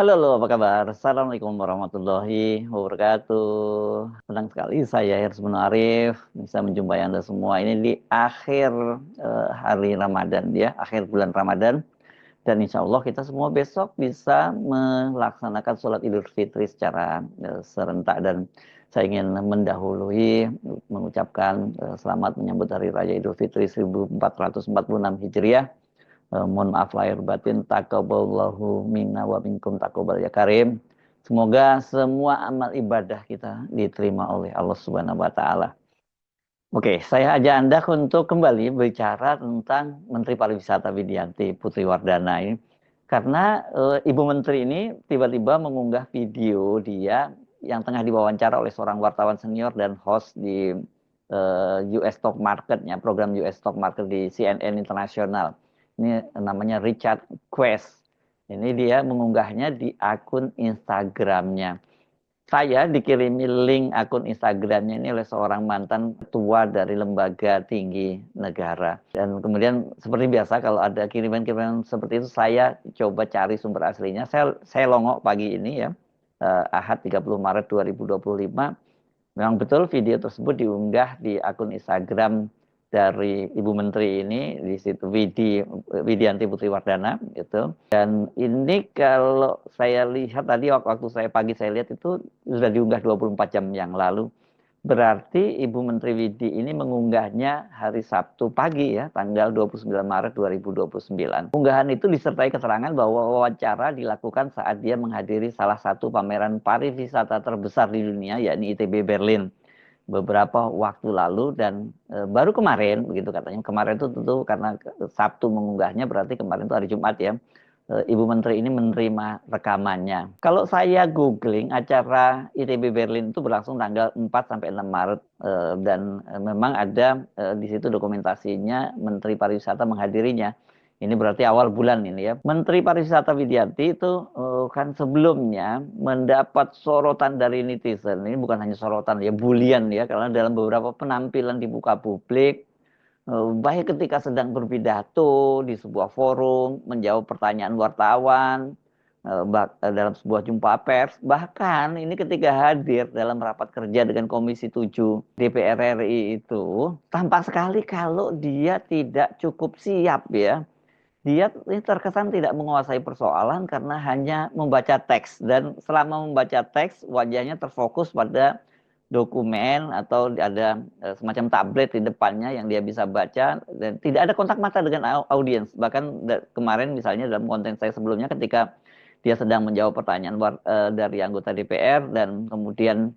Halo, halo, apa kabar? Assalamualaikum warahmatullahi wabarakatuh. Senang sekali saya Hersman Arif bisa menjumpai Anda semua ini di akhir hari Ramadan ya, akhir bulan Ramadan. Dan insya Allah kita semua besok bisa melaksanakan sholat Idul Fitri secara serentak. Dan saya ingin mendahului mengucapkan selamat menyambut Hari Raya Idul Fitri 1446 Hijriah. Mohon maaf lahir batin, taqabbalallahu minna wa minkum taqabbal ya karim. Semoga semua amal ibadah kita diterima oleh Allah Subhanahu wa taala. Oke, saya ajak Anda untuk kembali bicara tentang Menteri Pariwisata Widianti Putri Wardana ini. Karena Ibu Menteri ini tiba-tiba mengunggah video dia yang tengah diwawancara oleh seorang wartawan senior dan host di US Stock Market-nya, program US Stock Market di CNN Internasional. Ini namanya Richard Quest. Ini dia mengunggahnya di akun Instagramnya. Saya dikirimi link akun Instagramnya ini oleh seorang mantan ketua dari lembaga tinggi negara. Dan kemudian seperti biasa kalau ada kiriman-kiriman seperti itu saya coba cari sumber aslinya. Saya longok pagi ini ya, Ahad 30 Maret 2025. Memang betul video tersebut diunggah di akun Instagram dari Ibu Menteri ini, di situ Widianti Putri Wardana gitu. Dan ini kalau saya lihat tadi waktu saya pagi saya lihat itu sudah diunggah 24 jam yang lalu. Berarti Ibu Menteri Widi ini mengunggahnya hari Sabtu pagi ya, tanggal 29 Maret 2029. Unggahan itu disertai keterangan bahwa wawancara dilakukan saat dia menghadiri salah satu pameran pariwisata terbesar di dunia, yakni ITB Berlin, beberapa waktu lalu. Dan baru kemarin begitu katanya, kemarin itu tentu karena Sabtu mengunggahnya berarti kemarin itu hari Jumat ya, Ibu Menteri ini menerima rekamannya. Kalau saya googling, acara ITB Berlin itu berlangsung tanggal 4 sampai 6 Maret dan memang ada di situ dokumentasinya Menteri Pariwisata menghadirinya. Ini berarti awal bulan ini ya. Menteri Pariwisata Widianti itu kan sebelumnya mendapat sorotan dari netizen. Ini bukan hanya sorotan ya, bulian ya, karena dalam beberapa penampilan di muka publik, baik ketika sedang berpidato di sebuah forum, menjawab pertanyaan wartawan, dalam sebuah jumpa pers, bahkan ini ketika hadir dalam rapat kerja dengan Komisi 7 DPR RI itu, tampak sekali kalau dia tidak cukup siap ya. Dia ini terkesan tidak menguasai persoalan karena hanya membaca teks, dan selama membaca teks wajahnya terfokus pada dokumen atau ada semacam tablet di depannya yang dia bisa baca, dan tidak ada kontak mata dengan audiens. Bahkan kemarin misalnya dalam konten saya sebelumnya ketika dia sedang menjawab pertanyaan dari anggota DPR dan kemudian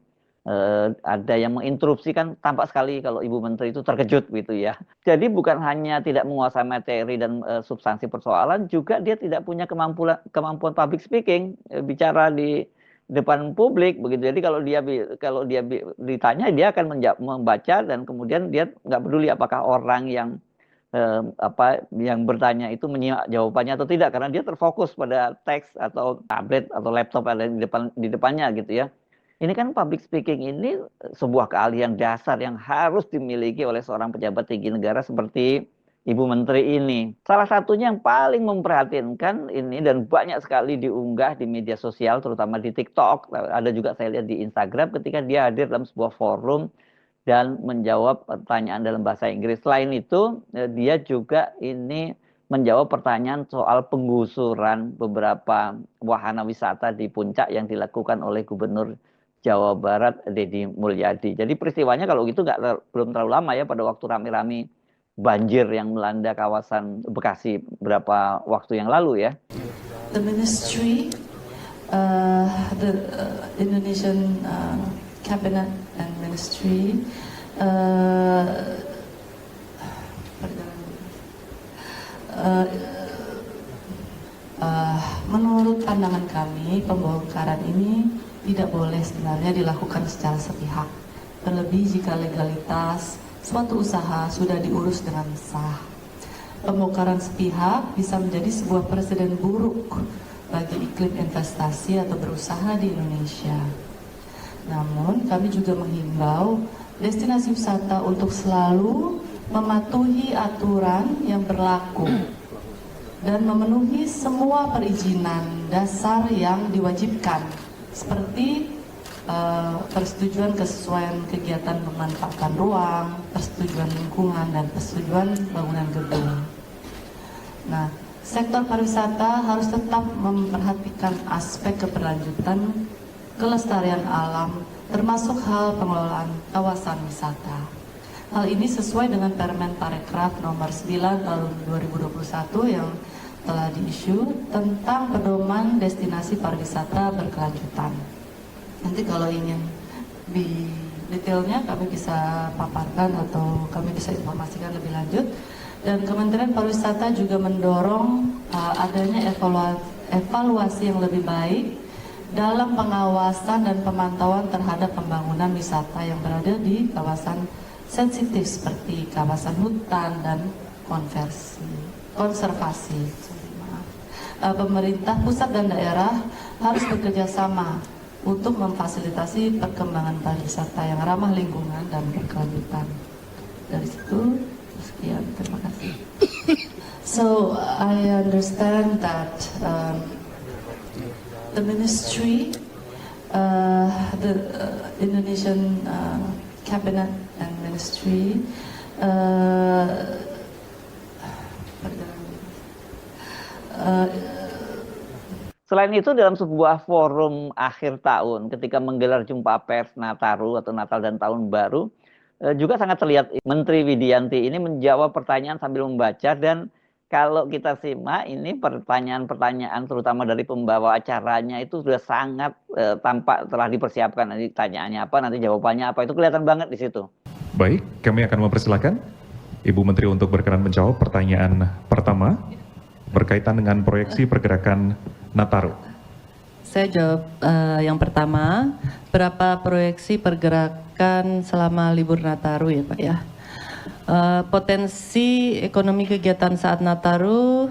ada yang menginterupsi, kan tampak sekali kalau Ibu Menteri itu terkejut gitu ya. Jadi bukan hanya tidak menguasai materi dan substansi persoalan, juga dia tidak punya kemampuan public speaking, bicara di depan publik begitu. Jadi kalau dia ditanya, dia akan membaca dan kemudian dia nggak peduli apakah orang yang yang bertanya itu menyimak jawabannya atau tidak, karena dia terfokus pada teks atau tablet atau laptop ada di depannya gitu ya. Ini kan public speaking ini sebuah keahlian dasar yang harus dimiliki oleh seorang pejabat tinggi negara seperti Ibu Menteri ini. Salah satunya yang paling memprihatinkan ini dan banyak sekali diunggah di media sosial, terutama di TikTok. Ada juga saya lihat di Instagram ketika dia hadir dalam sebuah forum dan menjawab pertanyaan dalam bahasa Inggris. Selain itu, dia juga ini menjawab pertanyaan soal penggusuran beberapa wahana wisata di Puncak yang dilakukan oleh Gubernur Jawa Barat Deddy Mulyadi. Jadi peristiwanya kalau gitu belum terlalu lama ya, pada waktu rame-rame banjir yang melanda kawasan Bekasi beberapa waktu yang lalu ya. The ministry, the Indonesian cabinet and ministry menurut pandangan kami, pembongkaran ini tidak boleh sebenarnya dilakukan secara sepihak. Terlebih jika legalitas suatu usaha sudah diurus dengan sah Pembongkaran sepihak bisa menjadi sebuah presiden buruk bagi iklim investasi atau berusaha di Indonesia. Namun, kami juga menghimbau destinasi wisata untuk selalu mematuhi aturan yang berlaku dan memenuhi semua perizinan dasar yang diwajibkan, seperti persetujuan kesesuaian kegiatan pemanfaatan ruang, persetujuan lingkungan, dan persetujuan bangunan gedung. Nah, sektor pariwisata harus tetap memperhatikan aspek keberlanjutan kelestarian alam, termasuk hal pengelolaan kawasan wisata. Hal ini sesuai dengan Permen Parekraf nomor 9 tahun 2021 yang telah diisu tentang pedoman destinasi pariwisata berkelanjutan. Nanti kalau ingin di detailnya kami bisa paparkan atau kami bisa informasikan lebih lanjut. Dan Kementerian Pariwisata juga mendorong adanya evaluasi yang lebih baik dalam pengawasan dan pemantauan terhadap pembangunan wisata yang berada di kawasan sensitif seperti kawasan hutan dan konservasi. Pemerintah pusat dan daerah harus bekerja sama untuk memfasilitasi perkembangan pariwisata yang ramah lingkungan dan berkelanjutan. Dari situ, sekian, terima kasih. So, I understand that the ministry, the Indonesian cabinet and ministry, Selain itu, dalam sebuah forum akhir tahun ketika menggelar jumpa pers Nataru atau Natal dan Tahun Baru, juga sangat terlihat Menteri Widianti ini menjawab pertanyaan sambil membaca, dan kalau kita simak ini pertanyaan-pertanyaan terutama dari pembawa acaranya itu sudah sangat tampak telah dipersiapkan. Nanti tanyaannya apa, nanti jawabannya apa, itu kelihatan banget di situ. Baik, kami akan mempersilakan Ibu Menteri untuk berkenan menjawab pertanyaan pertama berkaitan dengan proyeksi pergerakan Nataru. Saya jawab yang pertama, berapa proyeksi pergerakan selama libur Nataru ya Pak ya? Potensi ekonomi kegiatan saat Nataru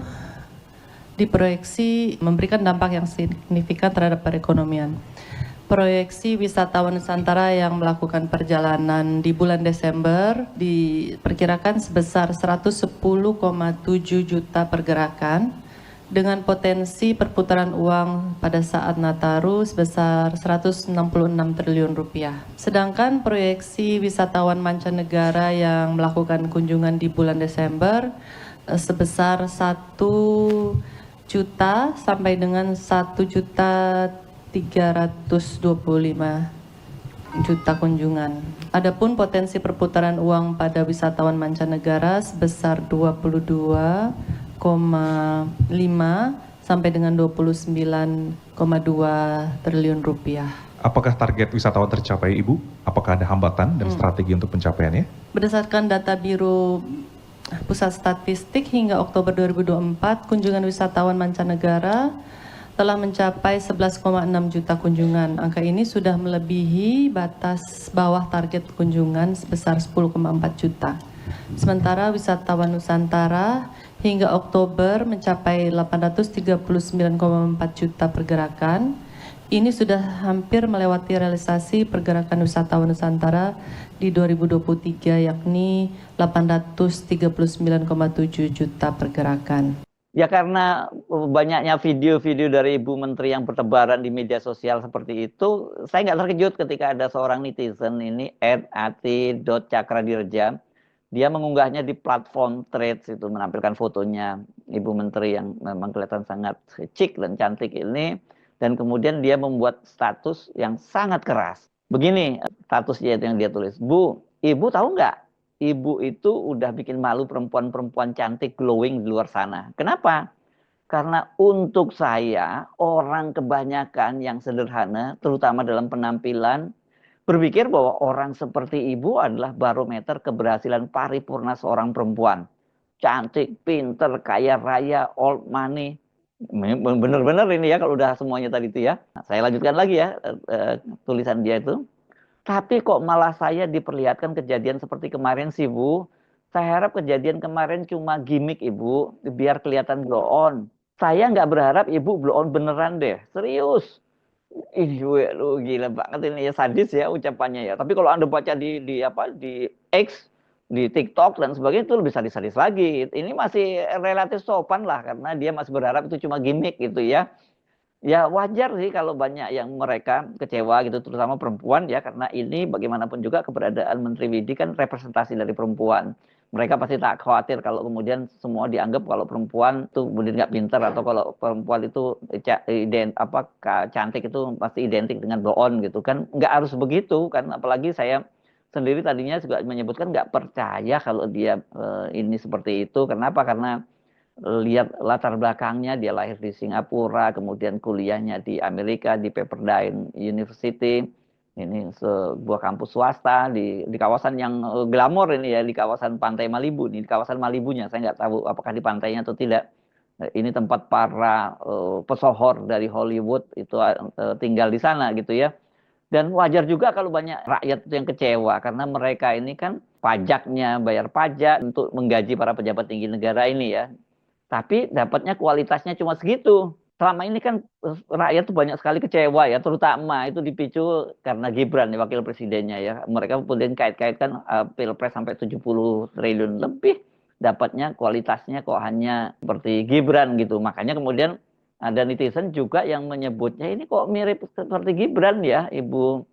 diproyeksi memberikan dampak yang signifikan terhadap perekonomian. Proyeksi wisatawan Nusantara yang melakukan perjalanan di bulan Desember diperkirakan sebesar 110,7 juta pergerakan, dengan potensi perputaran uang pada saat Nataru sebesar 166 triliun rupiah. Sedangkan proyeksi wisatawan mancanegara yang melakukan kunjungan di bulan Desember sebesar 1 juta sampai dengan 1.325 juta kunjungan. Adapun potensi perputaran uang pada wisatawan mancanegara sebesar 22,5 sampai dengan 29,2 triliun rupiah. Apakah target wisatawan tercapai, Ibu? Apakah ada hambatan dan strategi untuk pencapaiannya? Berdasarkan data Biro Pusat Statistik hingga Oktober 2024, kunjungan wisatawan mancanegara telah mencapai 11,6 juta kunjungan. Angka ini sudah melebihi batas bawah target kunjungan sebesar 10,4 juta. Sementara wisatawan Nusantara hingga Oktober mencapai 839,4 juta pergerakan. Ini sudah hampir melewati realisasi pergerakan wisatawan Nusantara di 2023, yakni 839,7 juta pergerakan. Ya, karena banyaknya video-video dari Ibu Menteri yang bertebaran di media sosial seperti itu, saya nggak terkejut ketika ada seorang netizen ini, @ati.cakradirja, dia mengunggahnya di platform Threads, itu menampilkan fotonya Ibu Menteri yang memang kelihatan sangat chic dan cantik ini, dan kemudian dia membuat status yang sangat keras. Begini statusnya yang dia tulis, "Bu, Ibu tahu nggak? Ibu itu udah bikin malu perempuan-perempuan cantik glowing di luar sana. Kenapa? Karena untuk saya, orang kebanyakan yang sederhana, terutama dalam penampilan, berpikir bahwa orang seperti ibu adalah barometer keberhasilan paripurna seorang perempuan. Cantik, pinter, kaya raya, old money." Bener-bener ini ya kalau udah semuanya tadi itu ya. Nah, saya lanjutkan lagi ya tulisan dia itu. "Tapi kok malah saya diperlihatkan kejadian seperti kemarin sih Bu. Saya harap kejadian kemarin cuma gimmick Ibu, biar kelihatan blow on. Saya nggak berharap Ibu blow on beneran deh, serius. Ini lu gila banget ini ya, sadis ya ucapannya ya. Tapi kalau Anda baca di X, di TikTok dan sebagainya itu lebih sadis-sadis lagi. Ini masih relatif sopan lah karena dia masih berharap itu cuma gimmick gitu ya. Ya wajar sih kalau banyak yang mereka kecewa gitu, terutama perempuan ya, karena ini bagaimanapun juga keberadaan Menteri Widi kan representasi dari perempuan. Mereka pasti tak khawatir kalau kemudian semua dianggap kalau perempuan itu kemudian nggak pintar, atau kalau perempuan itu cantik itu pasti identik dengan blow on gitu kan. Nggak harus begitu kan, apalagi saya sendiri tadinya juga menyebutkan nggak percaya kalau dia ini seperti itu. Kenapa? Karena lihat latar belakangnya, dia lahir di Singapura, kemudian kuliahnya di Amerika di Pepperdine University, ini sebuah kampus swasta di kawasan yang glamor ini ya, di kawasan pantai Malibu, di kawasan Malibunya, saya nggak tahu apakah di pantainya atau tidak. Ini tempat para pesohor dari Hollywood itu tinggal di sana gitu ya. Dan wajar juga kalau banyak rakyat yang kecewa karena mereka ini kan pajaknya, bayar pajak untuk menggaji para pejabat tinggi negara ini ya. Tapi dapatnya kualitasnya cuma segitu. Selama ini kan rakyat tuh banyak sekali kecewa ya, terutama itu dipicu karena Gibran ya, wakil presidennya ya. Mereka kemudian kait-kaitkan Pilpres sampai 70 triliun lebih, dapatnya kualitasnya kok hanya seperti Gibran gitu. Makanya kemudian ada netizen juga yang menyebutnya ini kok mirip seperti Gibran ya, Ibu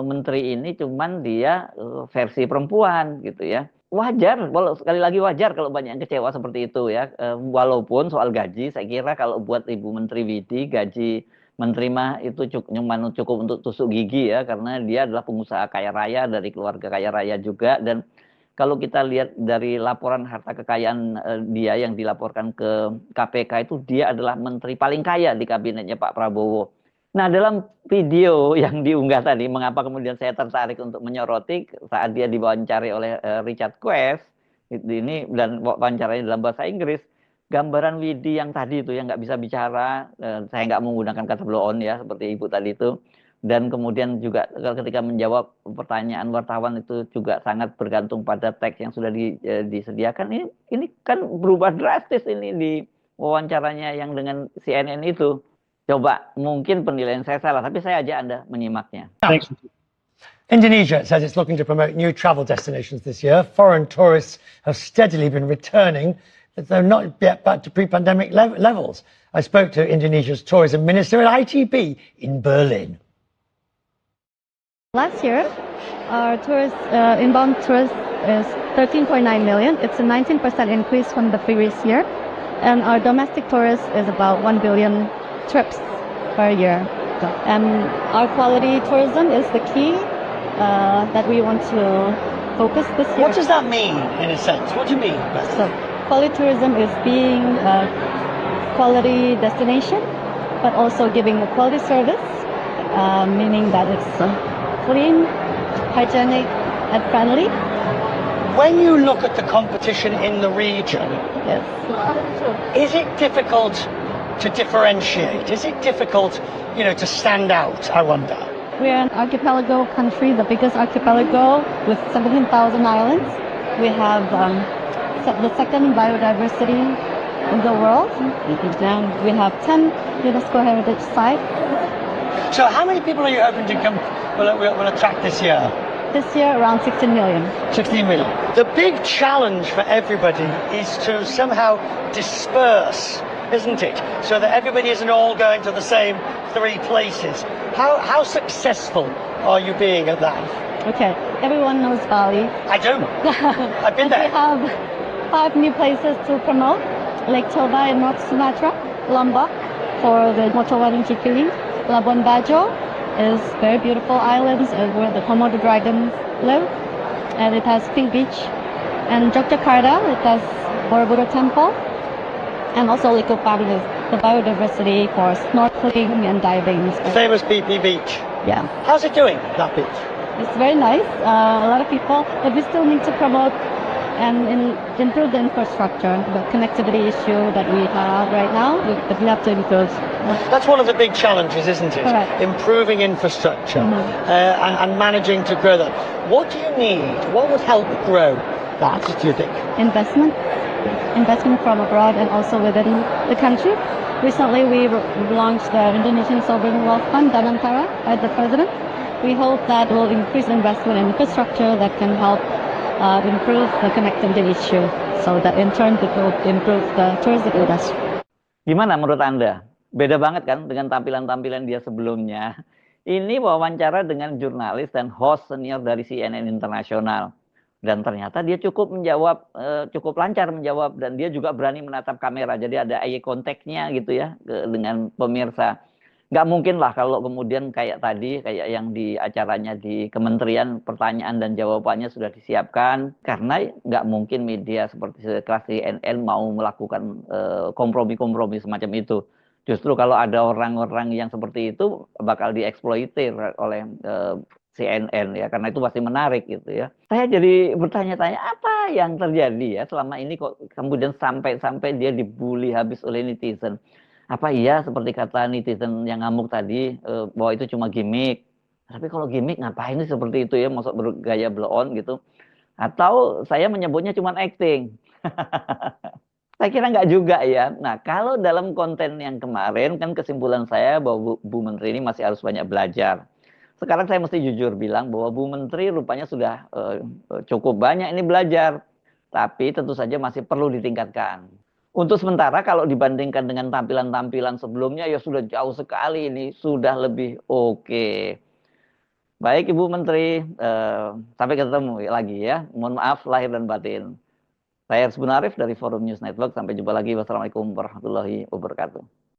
Menteri ini, cuman dia versi perempuan gitu ya. Wajar, sekali lagi wajar kalau banyak yang kecewa seperti itu ya. Walaupun soal gaji, saya kira kalau buat Ibu Menteri Widi, gaji menteri mah itu cukup untuk tusuk gigi ya, karena dia adalah pengusaha kaya raya dari keluarga kaya raya juga. Dan kalau kita lihat dari laporan harta kekayaan dia yang dilaporkan ke KPK, itu dia adalah menteri paling kaya di kabinetnya Pak Prabowo. Nah, dalam video yang diunggah tadi, mengapa kemudian saya tertarik untuk menyoroti saat dia diwawancari oleh Richard Quest, ini dan wawancaranya dalam bahasa Inggris, gambaran Widi yang tadi itu yang nggak bisa bicara, saya nggak menggunakan kata blow on ya, seperti Ibu tadi itu, dan kemudian juga ketika menjawab pertanyaan wartawan itu juga sangat bergantung pada teks yang sudah disediakan. Ini kan berubah drastis ini di wawancaranya yang dengan CNN itu. Coba, mungkin penilaian saya salah, tapi saya ajak Anda menyimaknya. Thanks. Indonesia says it's looking to promote new travel destinations this year. Foreign tourists have steadily been returning, but they're not yet back to pre-pandemic levels. I spoke to Indonesia's tourism minister at ITB in Berlin. Last year, our inbound tourists is 13.9 million. It's a 19% increase from the previous year. And our domestic tourists is about 1 billion trips per year. And our quality tourism is the key that we want to focus this year. What does that mean, in a sense? What do you mean? So, quality tourism is being a quality destination, but also giving a quality service, meaning that it's clean, hygienic, and friendly. When you look at the competition in the region, Yes. is it difficult to differentiate? Is it difficult, to stand out, I wonder? We're an archipelago country, the biggest archipelago with 17,000 islands. We have the second biodiversity in the world. And we have 10 UNESCO heritage sites. So how many people are you hoping to will attract this year? This year, around 16 million. 16 million. The big challenge for everybody is to somehow disperse, isn't it? So that everybody isn't all going to the same 3 places. How successful are you being at that? Okay, everyone knows Bali. I do. I've been there. We have 5 new places to promote. Lake Toba in North Sumatra, Lombok for the Motowaring Kikili, Labuan Bajo is very beautiful islands where the Komodo dragons live, and it has Pink Beach. And Yogyakarta, it has Borobudur Temple, and also Likupang is the biodiversity for snorkeling and diving. Famous BP Beach. Yeah, How's it doing, that beach? it's very nice. A lot of people, but we still need to promote and improve the infrastructure, the connectivity issue that we have right now, that we have to improve. That's one of the big challenges, isn't it? Correct. Improving infrastructure and managing to grow that. What do you need? What would help grow that, do you think? Investment from abroad and also within the country. Recently, we launched the Indonesian Sovereign Wealth Fund, Danantara, by the President. We hope that will increase investment in infrastructure that can help improve the connectivity issue, so that in turn it will improve the tourism industry. Gimana menurut Anda? Beda banget kan dengan tampilan-tampilan dia sebelumnya. Ini wawancara dengan jurnalis dan host senior dari CNN Internasional. Dan ternyata dia cukup menjawab, cukup lancar menjawab, dan dia juga berani menatap kamera. Jadi ada eye contact-nya gitu ya dengan pemirsa. Nggak mungkin lah kalau kemudian kayak tadi, kayak yang di acaranya di kementerian, pertanyaan dan jawabannya sudah disiapkan. Karena nggak mungkin media seperti kelas CNN mau melakukan kompromi-kompromi semacam itu. Justru kalau ada orang-orang yang seperti itu bakal dieksploitir oleh CNN ya, karena itu pasti menarik gitu ya. Saya jadi bertanya-tanya apa yang terjadi ya selama ini kok kemudian sampai dia dibully habis oleh netizen. Apa iya seperti kata netizen yang ngamuk tadi bahwa itu cuma gimmick. Tapi kalau gimmick ngapain sih seperti itu ya, masuk bergaya blow on gitu. Atau saya menyebutnya cuma acting. Saya kira nggak juga ya. Nah, kalau dalam konten yang kemarin kan kesimpulan saya bahwa Bu Menteri ini masih harus banyak belajar. Sekarang saya mesti jujur bilang bahwa Bu Menteri rupanya sudah cukup banyak ini belajar. Tapi tentu saja masih perlu ditingkatkan. Untuk sementara kalau dibandingkan dengan tampilan-tampilan sebelumnya ya sudah jauh sekali ini. Sudah lebih oke. Baik Ibu Menteri, sampai ketemu lagi ya. Mohon maaf lahir dan batin. Saya Aris Arif dari Forum News Network. Sampai jumpa lagi. Wassalamualaikum warahmatullahi wabarakatuh.